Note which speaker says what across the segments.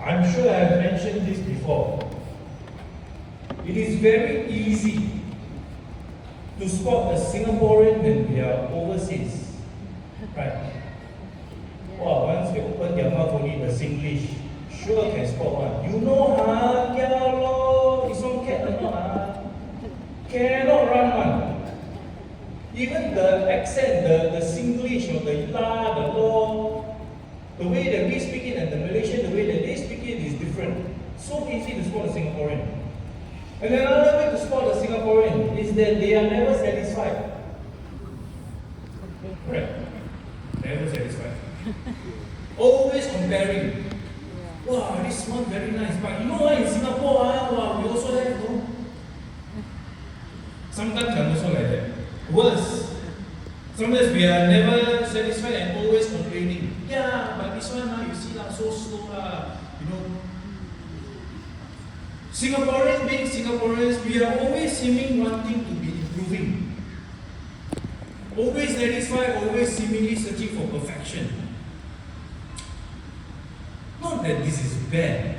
Speaker 1: I'm sure I have mentioned this before. It is very easy to spot a Singaporean when we are overseas. Right? Wow, once you open their mouth only the Singlish, sure can spot one. You know, yeah, lor, this one cannot, cannot run one. Even the accent, the Singlish or the la, the law, the way that we speak it and the Malaysian, the way that they speak it is different. So easy to spot a Singaporean. And another way to spot a Singaporean is that they are never satisfied. Correct? Never satisfied. Always comparing. Wow, this one very nice. But you know what, in Singapore, wow, we also have, no? Sometimes I'm also like that. Worse. Sometimes we are never satisfied and always complaining. Yeah, but this one, you see, so slow, you know. Singaporeans being Singaporeans, we are always seeming wanting to be improving. Always satisfied, always seemingly searching for perfection. Not that this is bad,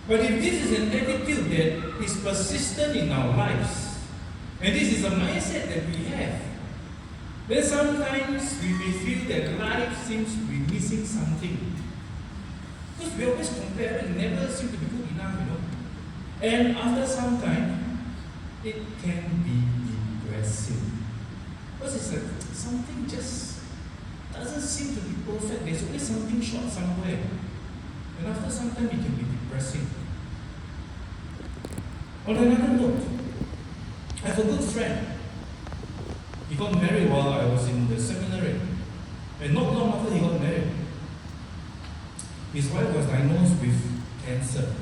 Speaker 1: but if this is an attitude that is persistent in our lives, and this is a mindset that we have, then sometimes we may feel that life seems to be missing something. Because we always compare and never seem to be good enough, you know. And after some time, it can be depressing. Because it's like something just doesn't seem to be perfect. There's always something short somewhere. And after some time, it can be depressing. On another note, I have a good friend. He got married while I was in the seminary. And not long after he got married, his wife was diagnosed with cancer.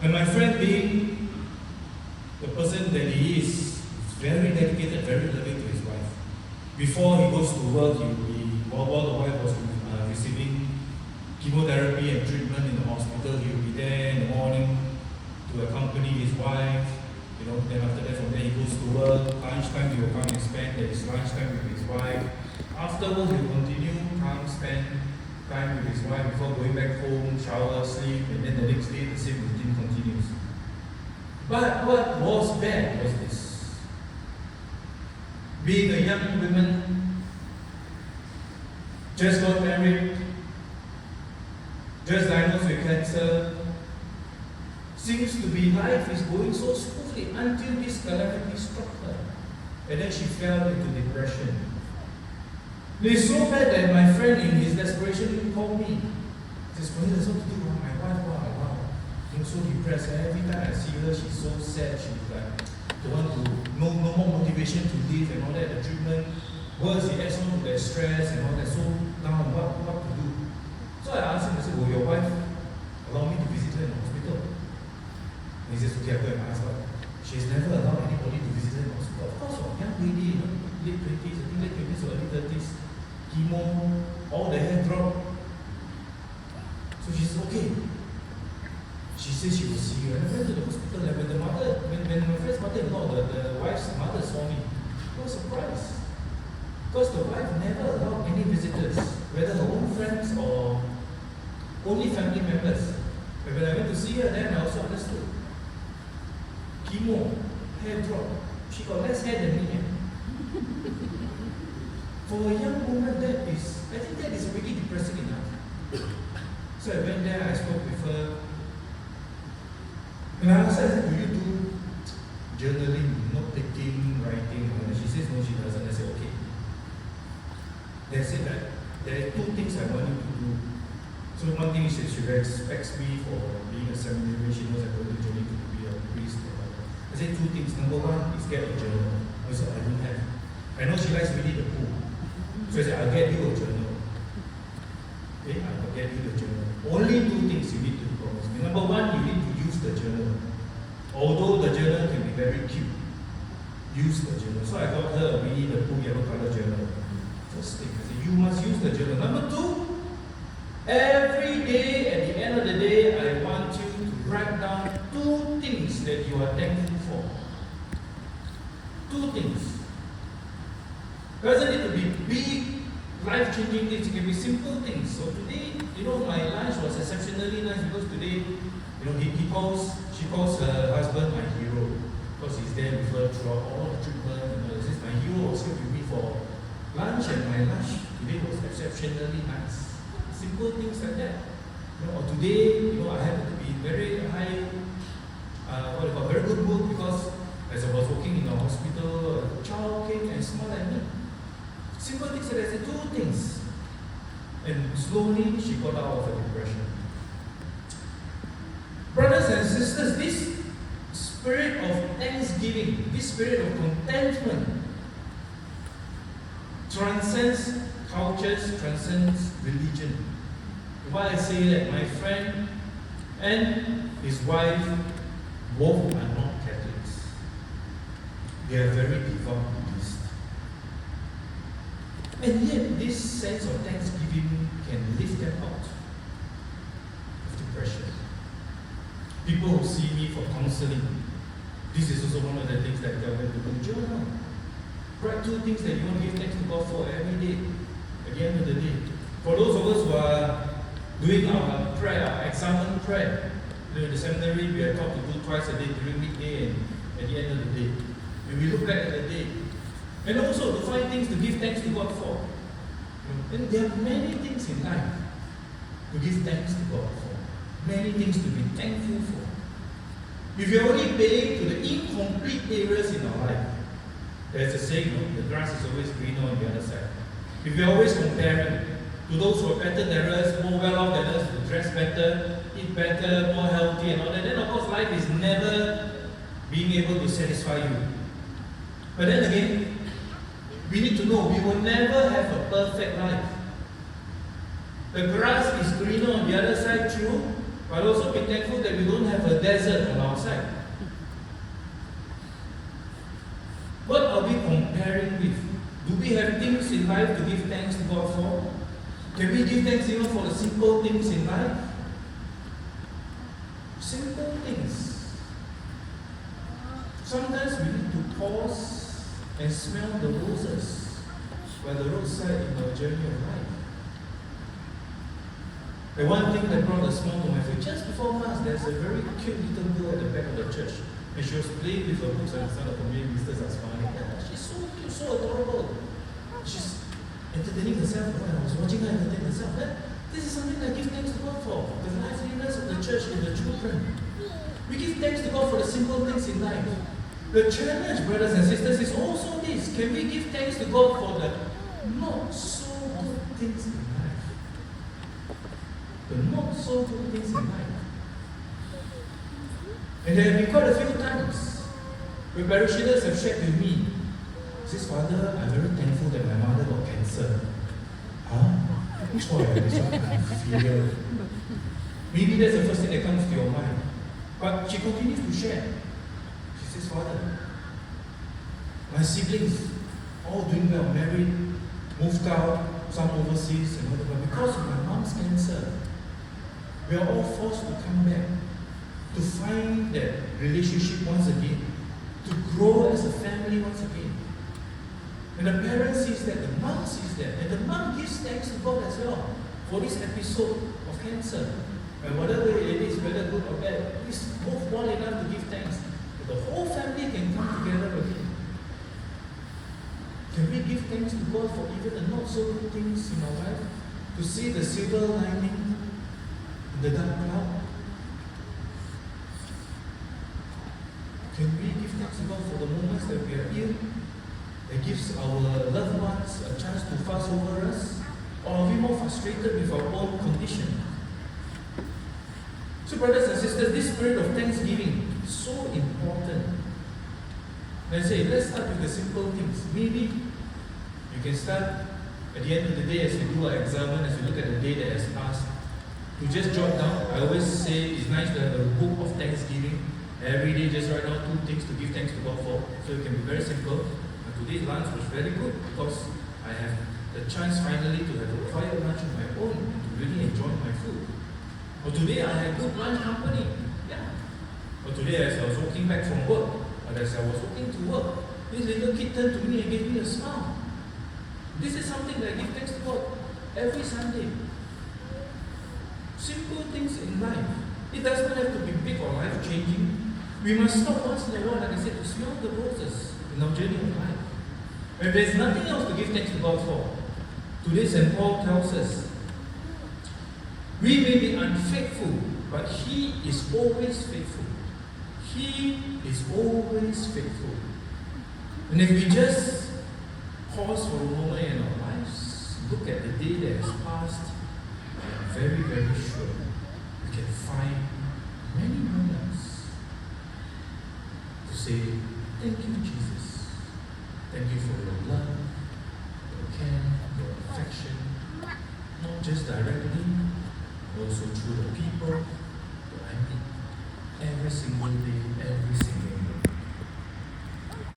Speaker 1: And my friend, being the person that he is very dedicated, very loving to his wife. Before he goes to work, while the wife was receiving chemotherapy and treatment in the hospital, he will be there in the morning to accompany his wife. You know, then after that, from there he goes to work. Lunchtime he will come and spend his lunchtime with his wife. Afterwards, he will continue come spend time with his wife before going back home, shower, sleep, and then the next day the same routine continues. But what was bad was this. Being a young woman, just got married, just diagnosed with cancer, seems to be life is going so smoothly until this calamity struck her. And then she fell into depression. It is so bad that my friend in his desperation called me. He says, "Well, there's what to do, my wife, wow, I'm so depressed. Every time I see her, she's so sad. She's like, don't want to, no more motivation to live and all that, the treatment. Worse, it adds on to the stress and all that. So now what to do?" So I asked him, I said, "Will your wife allow me to visit her in the hospital?" And he says, "Okay, I'll go and ask her." She's never allowed anybody to visit her in the hospital. Of course, a young lady, late 20s, I think late 20s or early 30s, chemo, all the hair dropped. So she says, "Okay." She says she will see her. And I went to the hospital, and when my friend's mother-in-law, the wife's mother saw me, I was surprised. Because the wife never allowed any visitors, whether her own friends or only family members. But when I went to see her, then I also understood. Chemo, hair drop. She got less hair than me. For a young woman, I think that is already depressing enough. So I went there, I spoke with her. And I asked her, "Do you do journaling, note taking, writing?" And she says, "No, she doesn't." I said, "Okay." They said that there are two things I want you to do. So one thing is that she respects me for being a seminary. She knows I'm going to journey to be a priest. I said two things. Number one is get a journal. I said, I don't have. I know she likes reading the book. So I said, "I'll get you a journal." Okay, I'll get you the journal. Only two things you need to promise me. Number one, you need to use the journal. Although the journal can be very cute, use the journal. So I got her a Winnie the Pooh yellow color journal. First thing, I said, you must use the journal. Number two, every day, at the end of the day, I want you to write down two things that you are thankful for. Two things. Doesn't need to be big, life-changing things. It can be simple things. So today, my lunch was exceptionally nice because today, she calls her husband my hero because he's there with her throughout all the treatment. This is my hero was here with me for lunch, and my lunch today was exceptionally nice. Simple things like that. Or today, I happened to be very high, very good mood because as I was working in the hospital, a child came and smiled at me. Simple things like that. I said 2 things. And slowly she got out of her depression. Brothers and sisters, this spirit of thanksgiving, this spirit of contentment transcends cultures, transcends religion. Why I say that? My friend and his wife both are not Catholics. They are very devout Buddhists. And yet this sense of thanksgiving can lift them out of depression. People who see me for counseling, this is also one of the things that I tell them to do. Journal. Write 2 things that you want to give thanks to God for every day, at the end of the day. For those of us who are doing our prayer, our examen prayer, in the seminary we are taught to do twice a day during midday and at the end of the day. When we look back at the day, and also to find things to give thanks to God for. And there are many things in life to give thanks to God for. Many things to be thankful for. If you're only paying to the incomplete areas in our life, there's a saying, the grass is always greener on the other side. If you're always comparing to those who are better than us, more well off than us, who dress better, eat better, more healthy and all that, then of course life is never being able to satisfy you. But then again, we need to know we will never have a perfect life. The grass is greener on the other side, true, but also be thankful that we don't have a desert on our side. What are we comparing with? Do we have things in life to give thanks to God for? Can we give thanks even for the simple things in life? Simple things. Sometimes we need to pause and smell the roses by the roadside in our journey of life. The one thing that brought a smile to my face, just before Mass, there's a very cute little girl at the back of the church. And she was playing with her books and some of the community ministers are smiling at her. She's so cute, so adorable. She's entertaining herself. When I was watching her entertain herself, this is something I give thanks to God for. The liveliness of the church and the children. We give thanks to God for the simple things in life. The challenge, brothers and sisters, is also this. Can we give thanks to God for the not so good things in life? The not so good things in life. And there have been quite a few times where parishioners have shared with me, says, Father, I'm very thankful that my mother got cancer. Huh? Which one? This one? I feel. Maybe that's the first thing that comes to your mind. But she continues to share. She says, Father, my siblings, all doing well, married, moved out, some overseas, and whatever. Because of my mom's cancer, we are all forced to come back, to find that relationship once again, to grow as a family once again. And the parent sees that, the mom sees that, and the mom gives thanks to God as well for this episode of cancer. And whatever it is, whether good or bad, it's both well enough to give thanks. But the whole family can come together again. Can we give thanks to God for even the not so good things in our life? To see the silver lining in the dark cloud? Can we give thanks to God for the moments that we are ill? That gives our loved ones a chance to fuss over us? Or are we more frustrated with our own condition? So brothers and sisters, this spirit of thanksgiving is so important. And I say, let's start with the simple things. Maybe you can start at the end of the day as you do our examen, as you look at the day that has passed, to just jot down. I always say it's nice to have a book of thanksgiving. Every day just write down 2 things to give thanks to God for. So it can be very simple. And today's lunch was very good because I have the chance finally to have a quiet lunch of my own and to really enjoy my food. Or today I had good lunch company. Yeah. Or today as I was walking back from work, or as I was walking to work, this little kid turned to me and gave me a smile. This is something that I give thanks to God every Sunday. Simple things in life. It does not have to be big or life-changing. We must stop once in a while, like I said, to smell the roses in our journey of life. When there's nothing else to give thanks to God for, today St. Paul tells us, we may be unfaithful, but He is always faithful. He is always faithful. And if we just pause for a moment in our lives, look at the day that has passed, I am very, very sure we can find many moments to say, thank you, Jesus. Thank you for your love, your care, your affection, not just directly, but also through the people that I meet every single day, every single